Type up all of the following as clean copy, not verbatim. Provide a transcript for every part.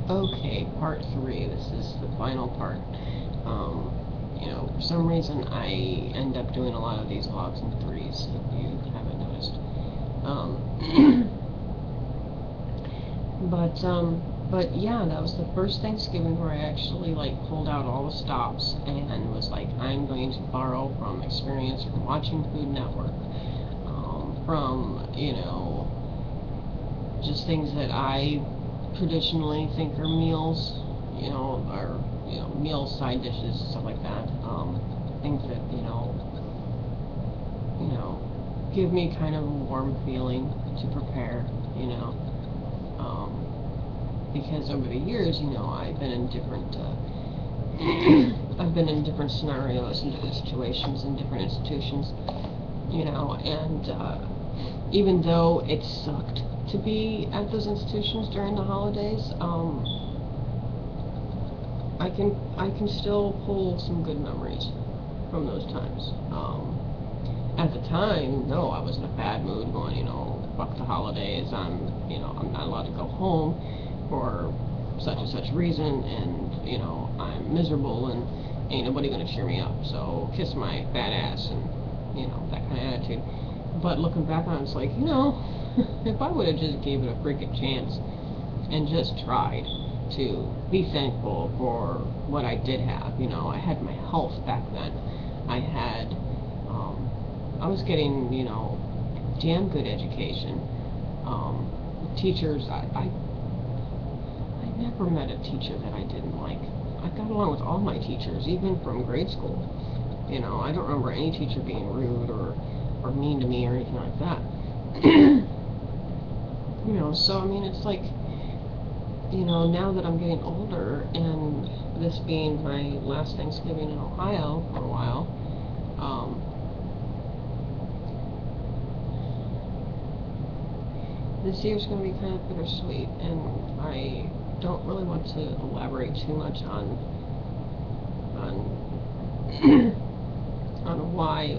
Okay, part 3. This is the final part. For some reason I end up doing a lot of these vlogs in threes, if you haven't noticed. But yeah, that was the first Thanksgiving where I actually, pulled out all the stops and was like, I'm going to borrow from experience from watching Food Network, from, just things that I traditionally think are meals, or meal side dishes, stuff like that. Things that give me kind of a warm feeling to prepare. You know, because over the years, I've been in different. I've been in different scenarios and different situations in different institutions, and even though it sucked to be at those institutions during the holidays, I can still pull some good memories from those times. At the time, no, I was in a bad mood, going, fuck the holidays. I'm not allowed to go home for such and such reason, and I'm miserable, and ain't nobody gonna cheer me up. So kiss my fat ass, and that kind of attitude. But looking back on it, it's like, if I would have just gave it a freaking chance and just tried to be thankful for what I did have. I had my health back then. I was getting, damn good education. Teachers, I never met a teacher that I didn't like. I got along with all my teachers, even from grade school. I don't remember any teacher being rude or mean to me or anything like that. So I mean, it's like, now that I'm getting older, and this being my last Thanksgiving in Ohio for a while, this year's going to be kind of bittersweet, and I don't really want to elaborate too much on on why,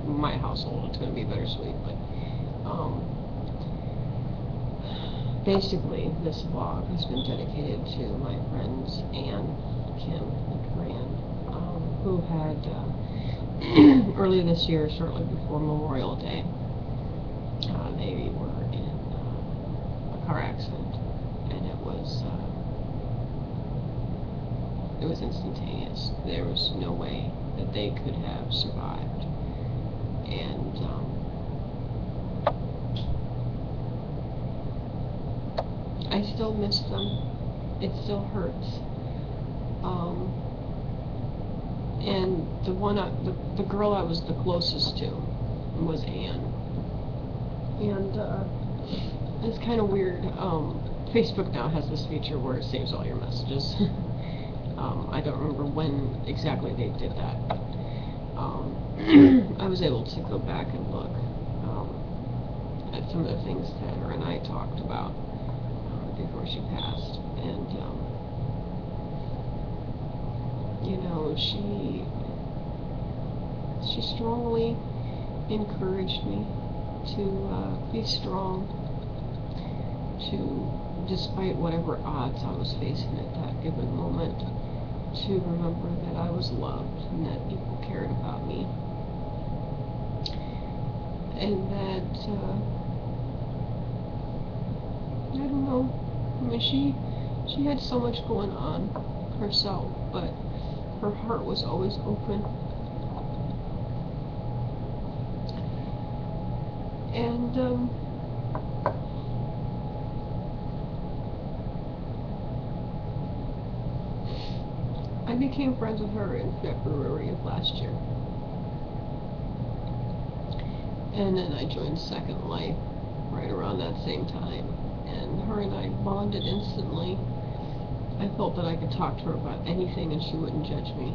my household it's going to be bittersweet, but basically this vlog has been dedicated to my friends Anne, Kim, and Corinne, who had earlier this year, shortly before Memorial Day, they were in a car accident, and it was instantaneous. There was no way that they could have survived, and I still miss them. It still hurts. And the girl I was the closest to was Anne. And it's kind of weird. Facebook now has this feature where it saves all your messages. I don't remember when exactly they did that. I was able to go back and look at some of the things that her and I talked about before she passed, and she strongly encouraged me to be strong, to, despite whatever odds I was facing at that given moment, to remember that I was loved and that people cared about me, and that I don't know. I mean, she had so much going on herself, but her heart was always open. And I became friends with her in February of last year. And then I joined Second Life right around that same time. And her and I bonded instantly. I felt that I could talk to her about anything and she wouldn't judge me.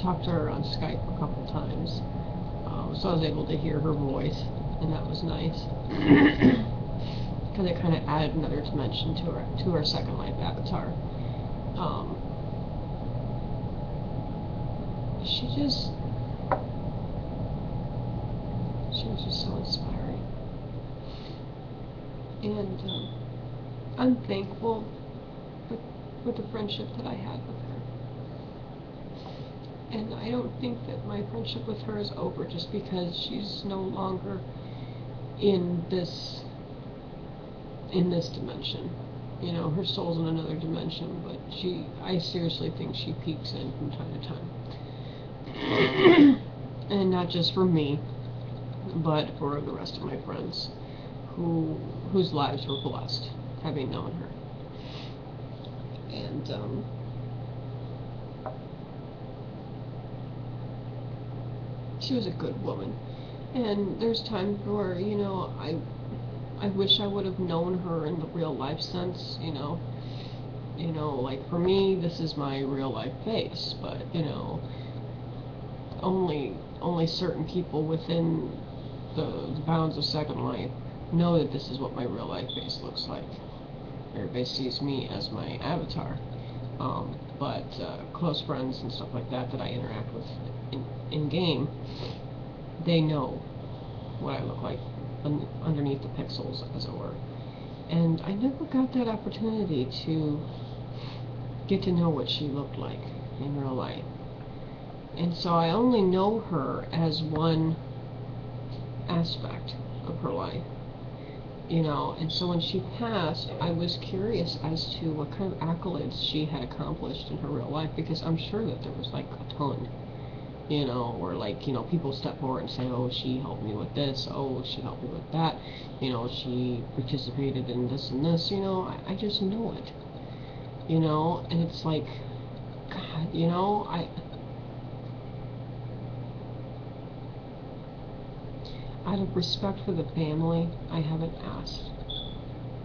Talked to her on Skype a couple times. So I was able to hear her voice, and that was nice. Because it kind of added another dimension to her Second Life avatar. She was just so inspiring. And I'm thankful with the friendship that I had with her. And I don't think that my friendship with her is over just because she's no longer in this dimension. You know, her soul's in another dimension, but I seriously think she peeks in from time to time. And not just for me, but for the rest of my friends whose lives were blessed having known her. And she was a good woman. And there's times where, you know, I wish I would have known her in the real life sense, you know. You know, like for me, this is my real life face, but you know, only certain people within the bounds of Second Life know that this is what my real life face looks like. Everybody sees me as my avatar, but close friends and stuff like that I interact with in game, they know what I look like underneath the pixels, as it were. And I never got that opportunity to get to know what she looked like in real life. And so I only know her as one aspect of her life, you know. And so when she passed, I was curious as to what kind of accolades she had accomplished in her real life, because I'm sure that there was like a ton, you know, or like, you know, people step forward and say, oh, she helped me with this, oh, she helped me with that, you know, she participated in this and this, you know. I just know it, you know. And it's like, God, you know, out of respect for the family, I haven't asked,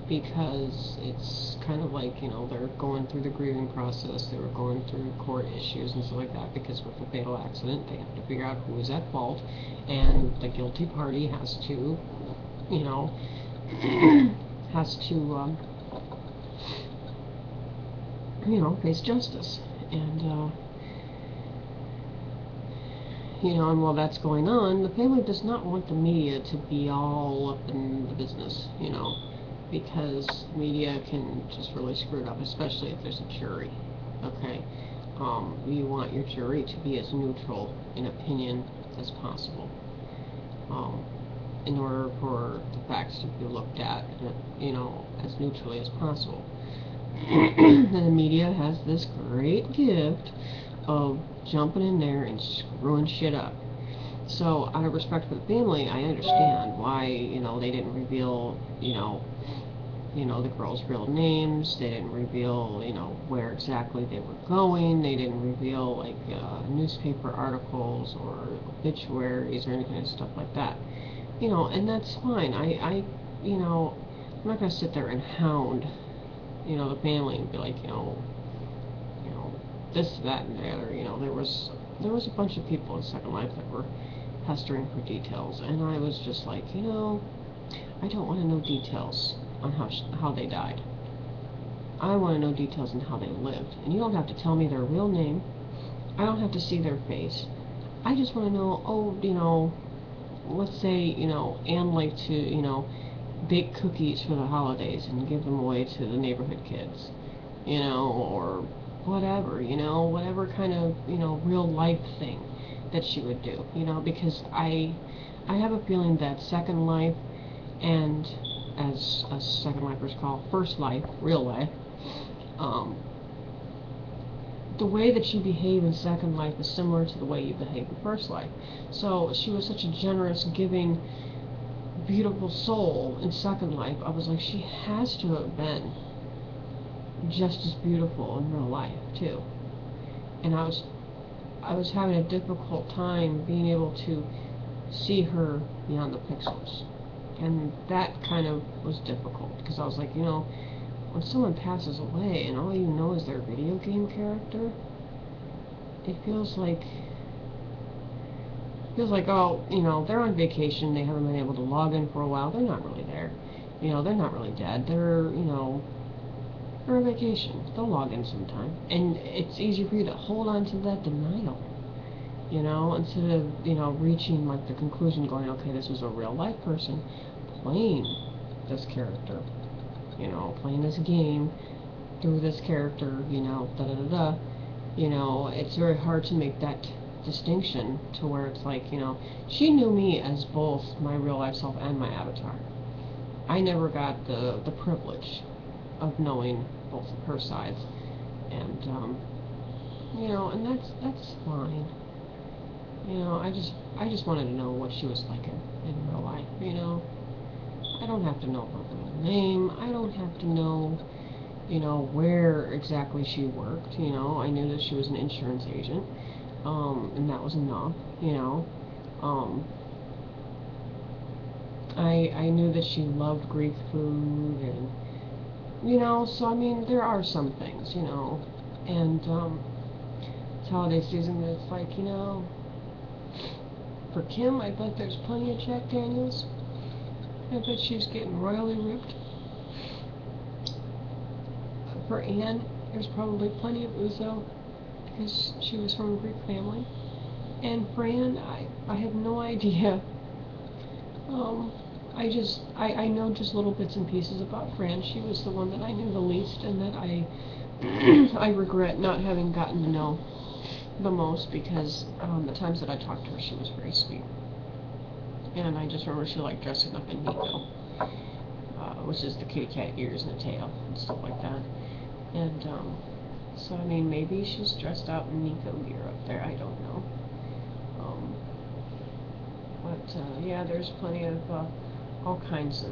because it's kind of like, you know, they're going through the grieving process, they were going through court issues and stuff like that, because with the fatal accident, they have to figure out who was at fault, and the guilty party has to, you know, has to, you know, face justice. And, you know, and while that's going on, the family does not want the media to be all up in the business, you know, because media can just really screw it up, especially if there's a jury, okay? You want your jury to be as neutral in opinion as possible, in order for the facts to be looked at, you know, as neutrally as possible. And the media has this great gift of jumping in there and screwing shit up. So out of respect for the family, I understand why, you know, they didn't reveal, you know, the girls' real names. They didn't reveal, you know, where exactly they were going. They didn't reveal, like, newspaper articles or obituaries or any kind of stuff like that. You know, and that's fine. You know, I'm not going to sit there and hound, you know, the family and be like, you know, this, that, and the other. You know, there was a bunch of people in Second Life that were pestering for details, and I was just like, you know, I don't want to know details on how they died. I want to know details on how they lived. And you don't have to tell me their real name. I don't have to see their face. I just want to know, oh, you know, let's say, you know, Anne liked to, you know, bake cookies for the holidays and give them away to the neighborhood kids, you know, or whatever, you know, whatever kind of, you know, real life thing that she would do, you know, because I have a feeling that Second Life, and as Second Lifers call First Life, real life, the way that you behave in Second Life is similar to the way you behave in First Life. So she was such a generous, giving, beautiful soul in Second Life. I was like, she has to have been just as beautiful in real life too. And I was having a difficult time being able to see her beyond the pixels. And that kind of was difficult, because I was like, you know, when someone passes away and all you know is their video game character, it feels like, oh, you know, they're on vacation, they haven't been able to log in for a while, they're not really there. You know, they're not really dead, they're, you know, they're on vacation, they'll log in sometime. And it's easy for you to hold on to that denial, you know, instead of, you know, reaching, like, the conclusion, going, okay, this was a real life person playing this character. you know, playing this game through this character, you know, da da da da, you know, it's very hard to make that distinction to where it's like, you know, she knew me as both my real life self and my avatar. I never got the privilege of knowing both of her sides, and you know, and that's fine. You know, I just wanted to know what she was like in real life. You know, I don't have to know her real name. I don't have to know, you know, where exactly she worked. You know, I knew that she was an insurance agent, and that was enough. You know, um, I knew that she loved Greek food, and you know, so I mean, there are some things, you know, and it's holiday season. It's like, you know, for Kim, I bet there's plenty of Jack Daniels. I bet she's getting royally ripped. For Anne, there's probably plenty of Uzo because she was from a Greek family. And Fran, I have no idea. I know just little bits and pieces about Fran. She was the one that I knew the least, and that I regret not having gotten to know the most, because the times that I talked to her, she was very sweet. And I just remember she liked dressing up in Nico, which is the kitty cat ears and a tail and stuff like that. And so I mean, maybe she's dressed out in Nico gear up there. I don't know. But yeah, there's plenty of all kinds of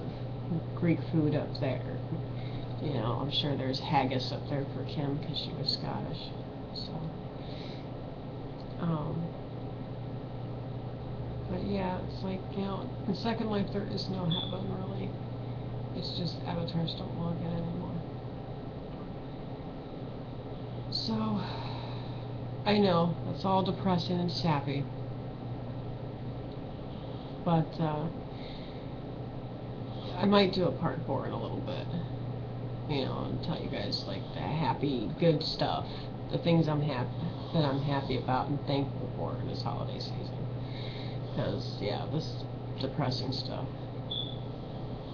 Greek food up there. You know, I'm sure there's haggis up there for Kim because she was Scottish. So, but yeah, it's like, you know, in Second Life there is no heaven really. It's just avatars don't log in anymore. So, I know, it's all depressing and sappy. But I might do a part 4 in a little bit. You know, and tell you guys like the happy, good stuff, the things that I'm happy about and thankful for this holiday season. Because yeah, this depressing stuff,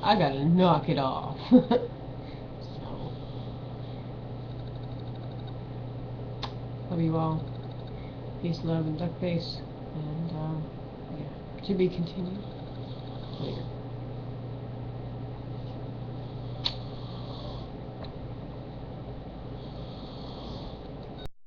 I gotta knock it off. So, love you all. Peace, love, and duck face. And yeah, to be continued later.